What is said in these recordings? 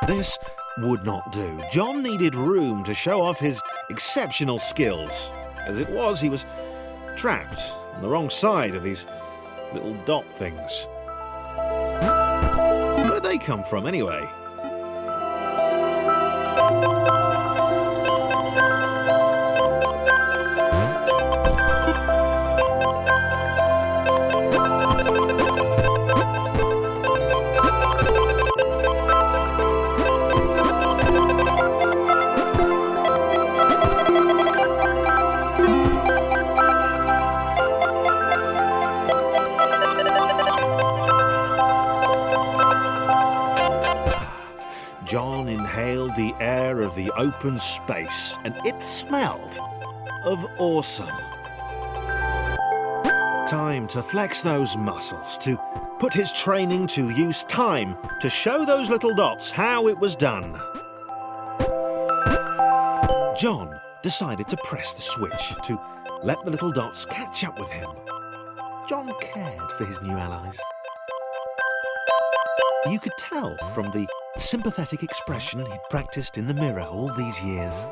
This would not do. John needed room to show off his exceptional skills. As it was, he was trapped on the wrong side of these little dot things. Where did they come from, anyway? John inhaled the air of the open space, and it smelled of awesome. Time to flex those muscles, to put his training to use, time to show those little dots how it was done. John decided to press the switch to let the little dots catch up with him. John cared for his new allies. You could tell from the sympathetic expression he'd practiced in the mirror all these years.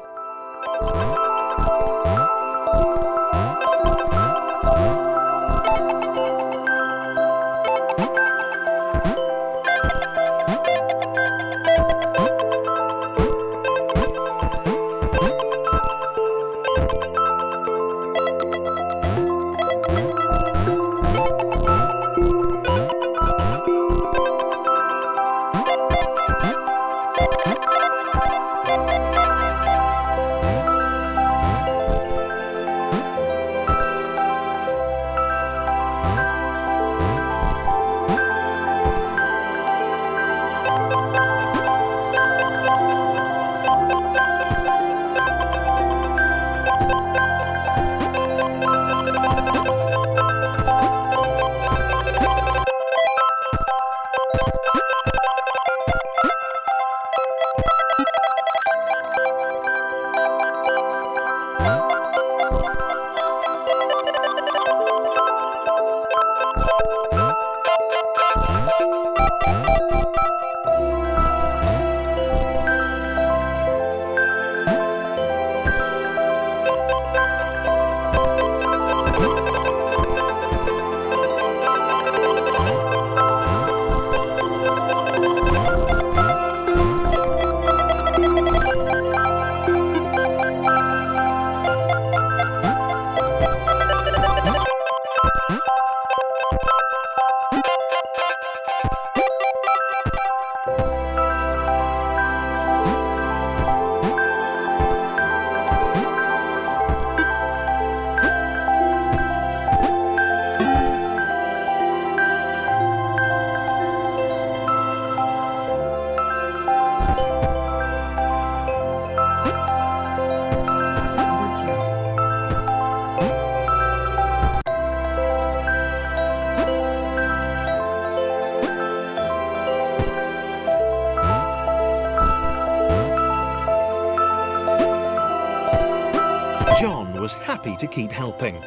John was happy to keep helping.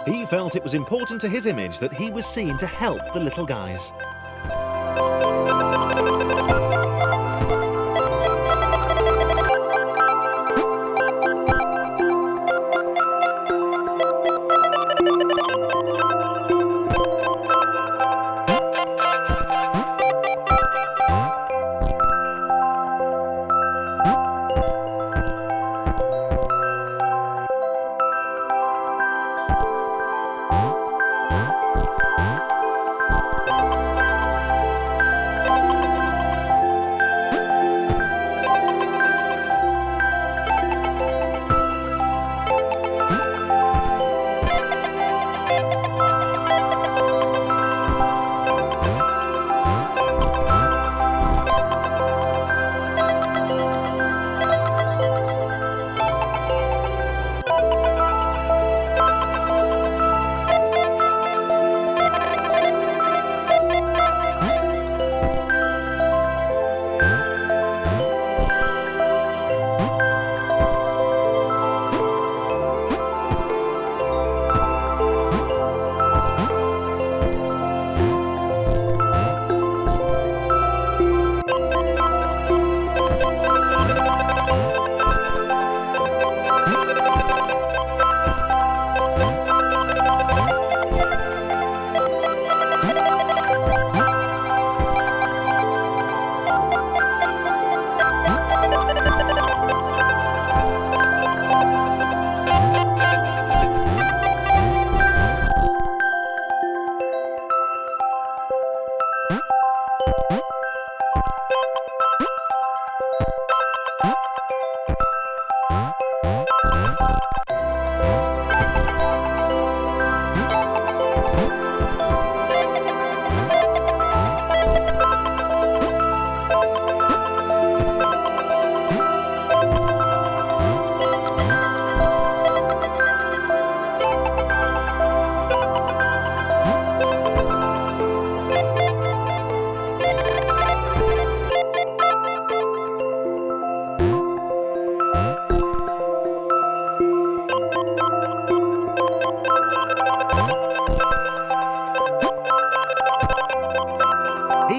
He felt it was important to his image that he was seen to help the little guys.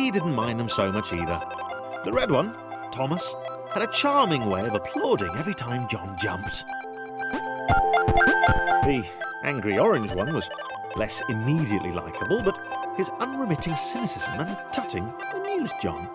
he didn't mind them so much either. The red one, Thomas, had a charming way of applauding every time John jumped. The angry orange one was less immediately likeable, but his unremitting cynicism and tutting amused John.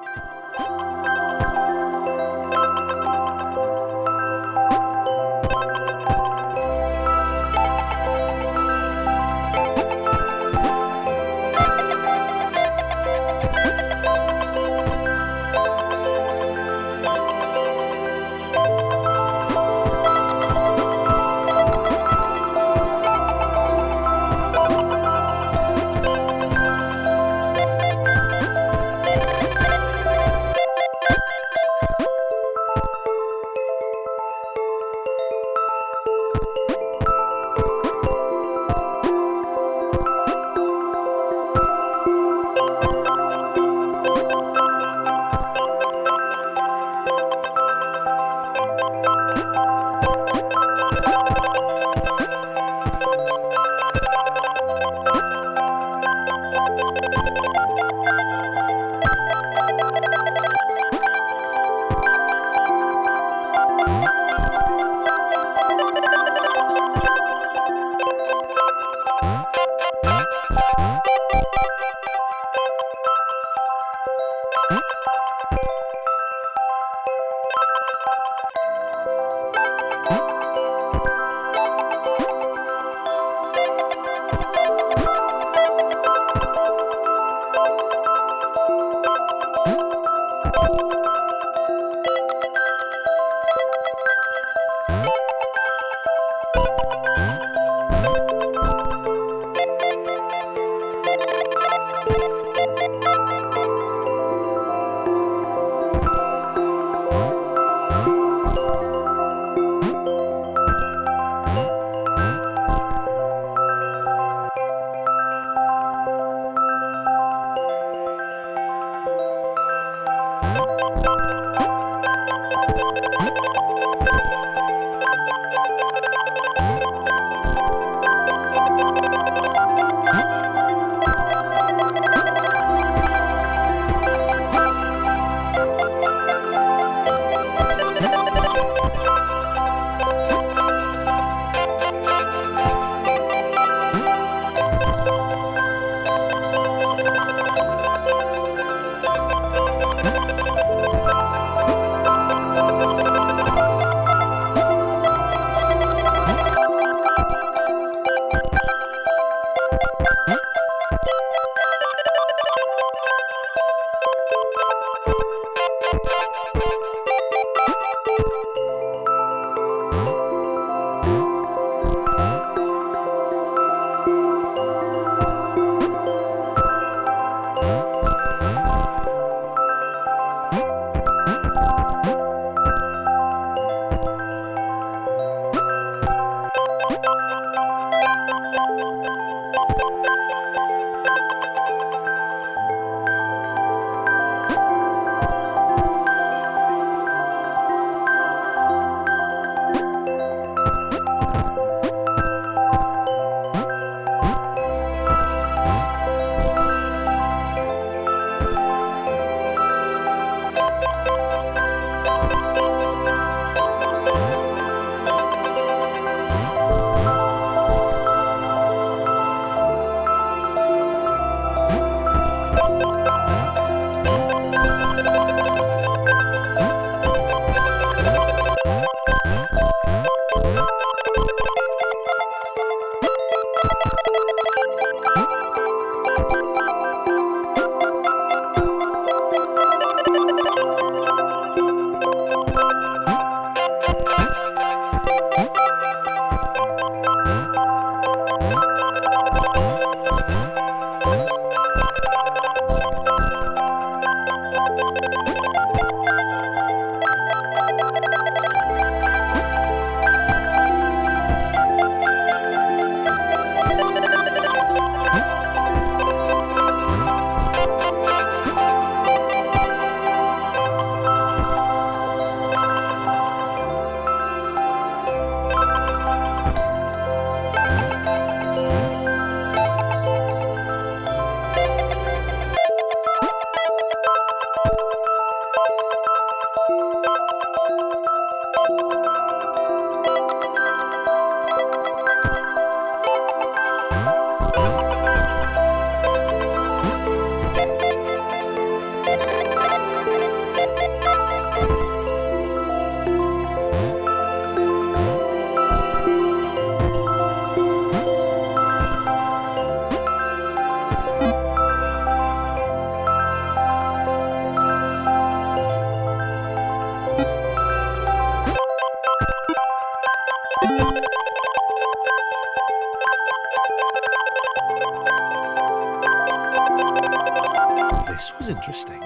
this was interesting.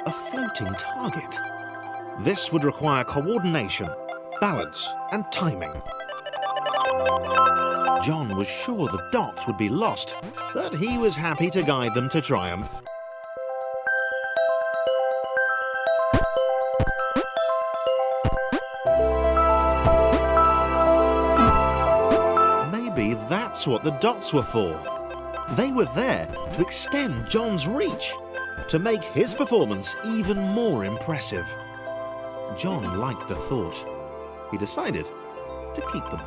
A floating target. This would require coordination, balance, and timing. John was sure the dots would be lost, but he was happy to guide them to triumph. Maybe that's what the dots were for. They were there to extend John's reach, to make his performance even more impressive. John liked the thought. He decided to keep them.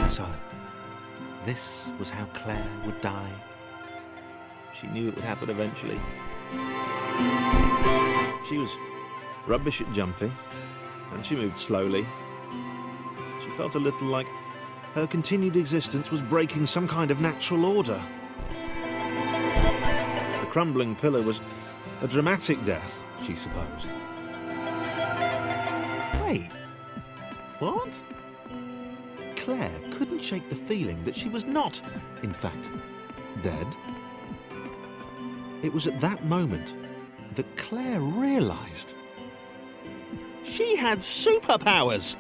So, this was how Claire would die. She knew it would happen eventually. She was rubbish at jumping, and she moved slowly. She felt a little like her continued existence was breaking some kind of natural order. The crumbling pillar was a dramatic death, she supposed. Wait, what? Claire couldn't shake the feeling that she was not, in fact, dead. It was at that moment that Claire realised she had superpowers.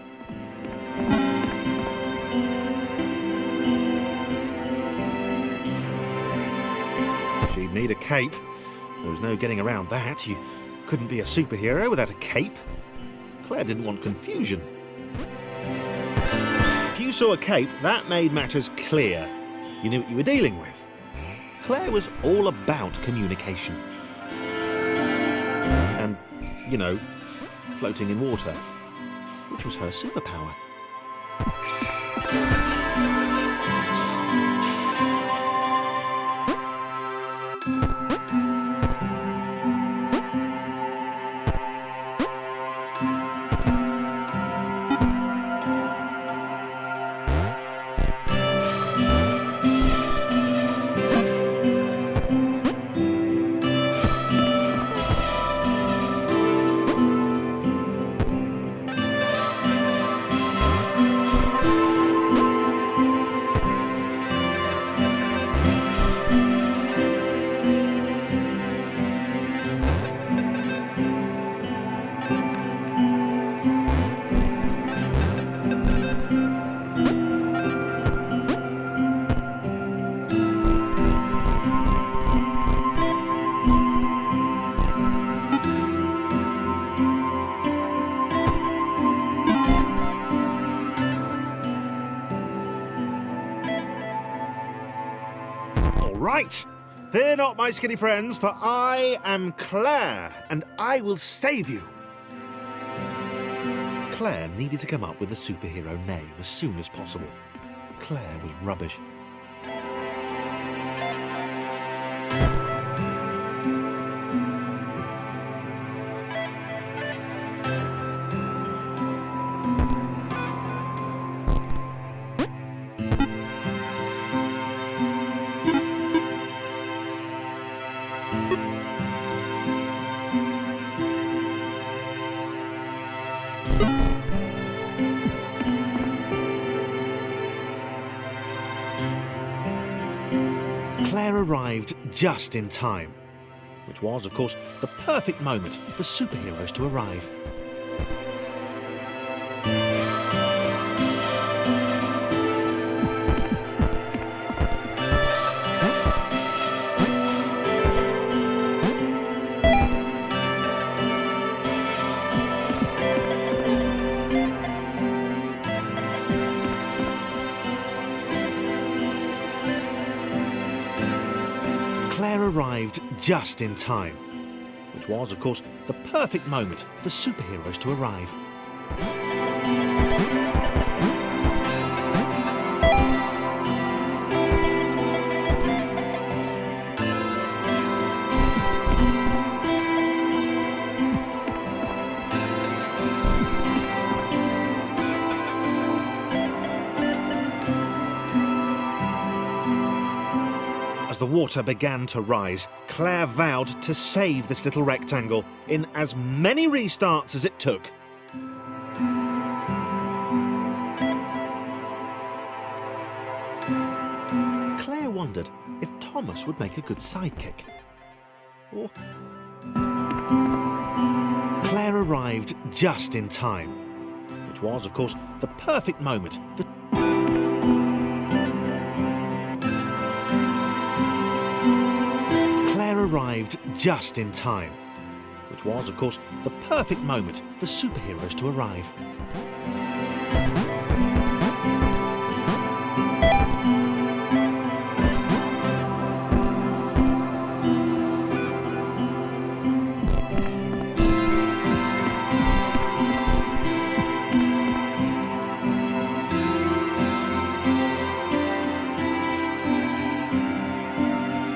She'd need a cape. There was no getting around that. You couldn't be a superhero without a cape. Claire didn't want confusion. If you saw a cape, that made matters clear. You knew what you were dealing with. Claire was all about communication. And, you know, floating in water, which was her superpower. Right! Fear not, my skinny friends, for I am Claire, and I will save you. Claire needed to come up with a superhero name as soon as possible. Claire was rubbish. Claire arrived just in time, which was, of course, the perfect moment for superheroes to arrive. Claire arrived just in time, which was, of course, the perfect moment for superheroes to arrive. As the water began to rise, Claire vowed to save this little rectangle in as many restarts as it took. Claire wondered if Thomas would make a good sidekick. Or... Claire arrived just in time, which was, of course, the perfect moment for... Claire arrived just in time, which was, of course, the perfect moment for superheroes to arrive.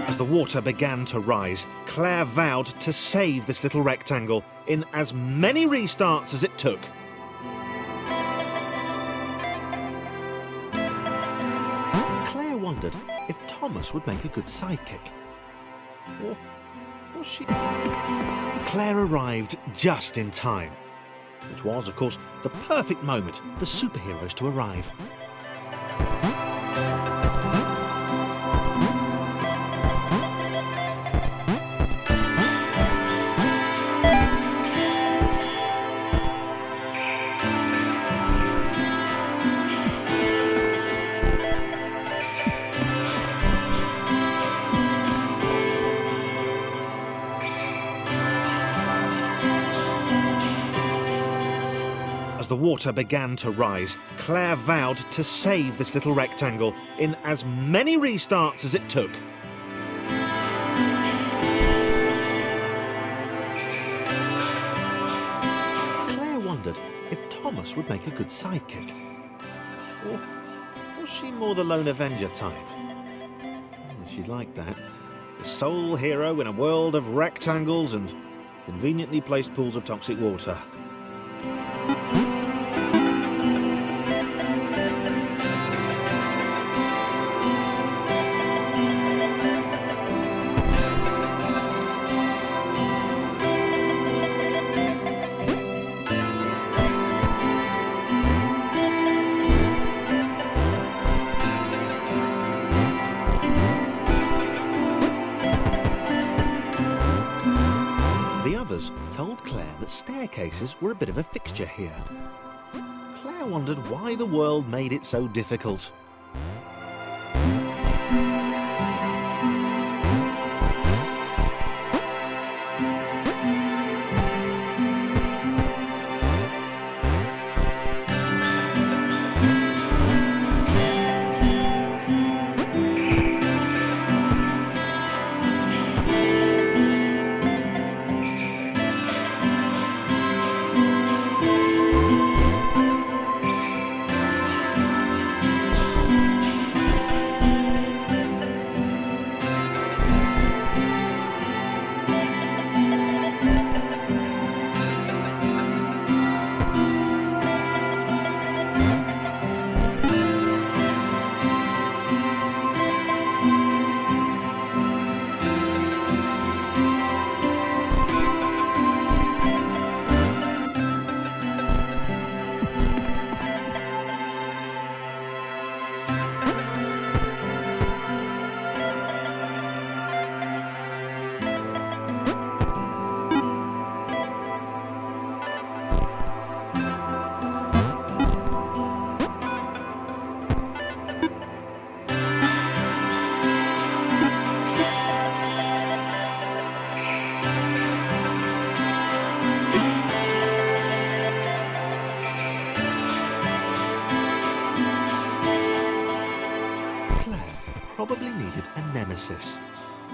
As the water began to rise, Claire vowed to save this little rectangle in as many restarts as it took. Claire wondered if Thomas would make a good sidekick. Or was she... Claire arrived just in time, which was, of course, the perfect moment for superheroes to arrive. As the water began to rise, Claire vowed to save this little rectangle in as many restarts as it took. Claire wondered if Thomas would make a good sidekick. Or was she more the lone Avenger type? She liked that. The sole hero in a world of rectangles and conveniently placed pools of toxic water. The others told Claire that staircases were a bit of a fixture here. Claire wondered why the world made it so difficult. Probably needed a nemesis.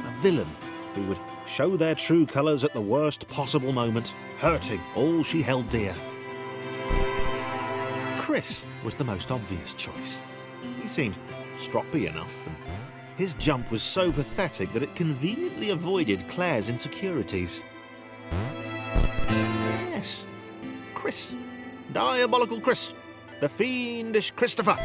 A villain who would show their true colours at the worst possible moment, hurting all she held dear. Chris was the most obvious choice. He seemed stroppy enough, and his jump was so pathetic that it conveniently avoided Claire's insecurities. Yes, Chris. Diabolical Chris. The fiendish Christopher.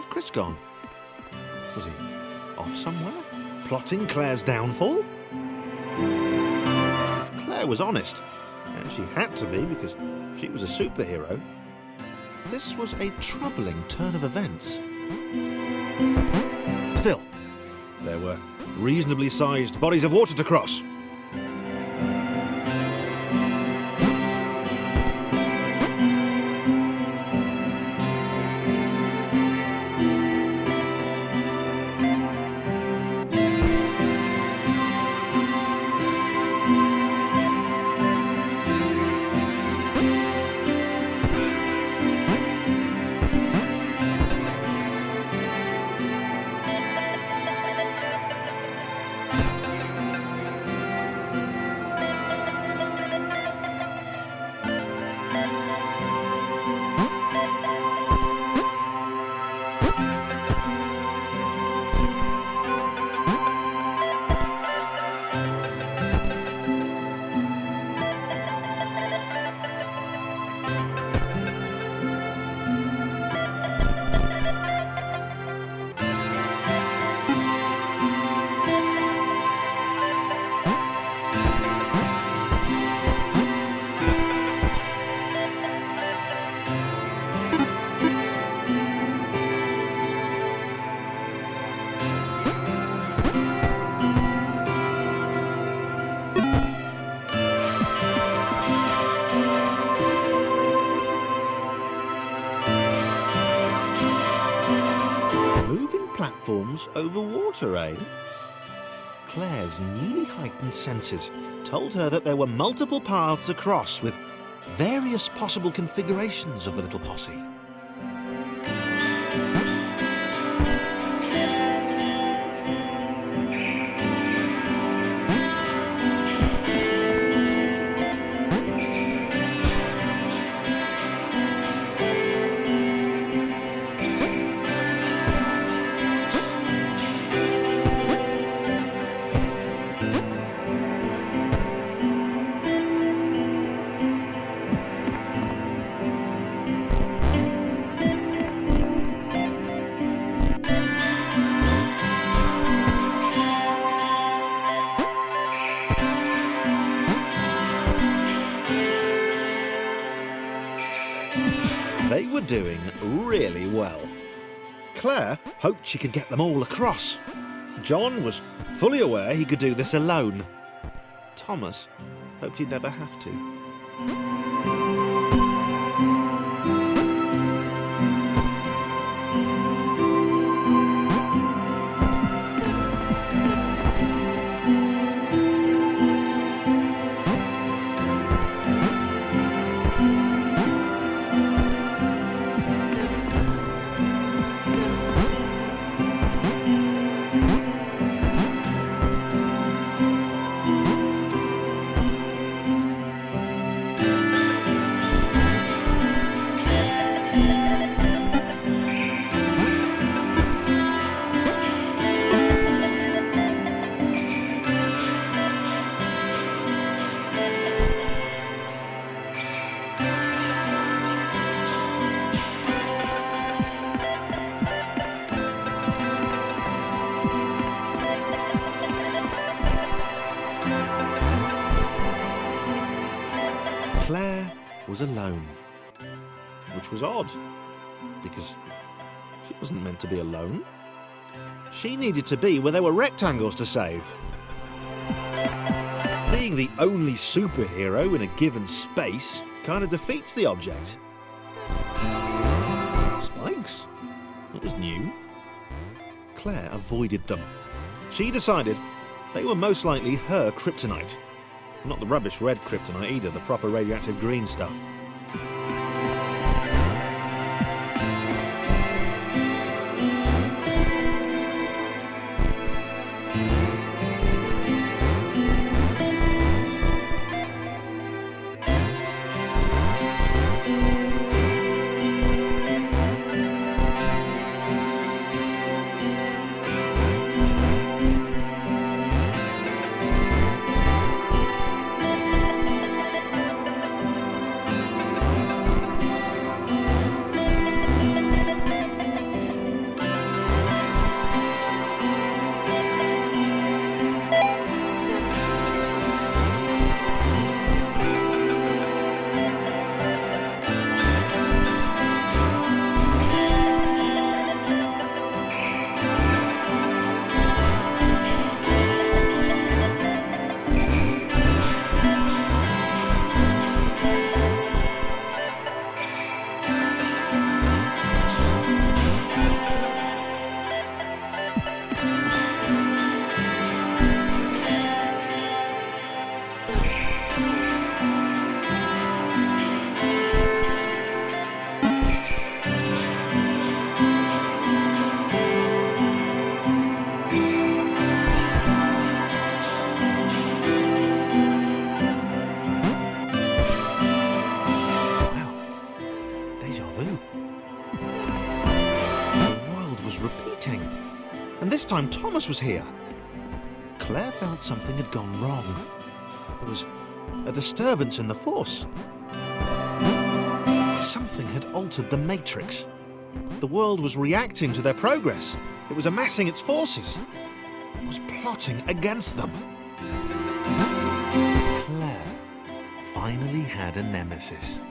Chris gone? Was he off somewhere, plotting Claire's downfall? If Claire was honest, and she had to be because she was a superhero, this was a troubling turn of events. Still, there were reasonably sized bodies of water to cross. Platforms over water, eh? Claire's newly heightened senses told her that there were multiple paths across with various possible configurations of the little posse. They were doing really well. Claire hoped she could get them all across. John was fully aware he could do this alone. Thomas hoped he'd never have to. was alone. Which was odd, because she wasn't meant to be alone. She needed to be where there were rectangles to save. Being the only superhero in a given space kind of defeats the object. Spikes? That was new. Claire avoided them. She decided they were most likely her kryptonite. Not the rubbish red kryptonite either, the proper radioactive green stuff. Repeating. And this time Thomas was here. Claire felt something had gone wrong. There was a disturbance in the force. Something had altered the matrix. The world was reacting to their progress. It was amassing its forces. It was plotting against them. Claire finally had a nemesis.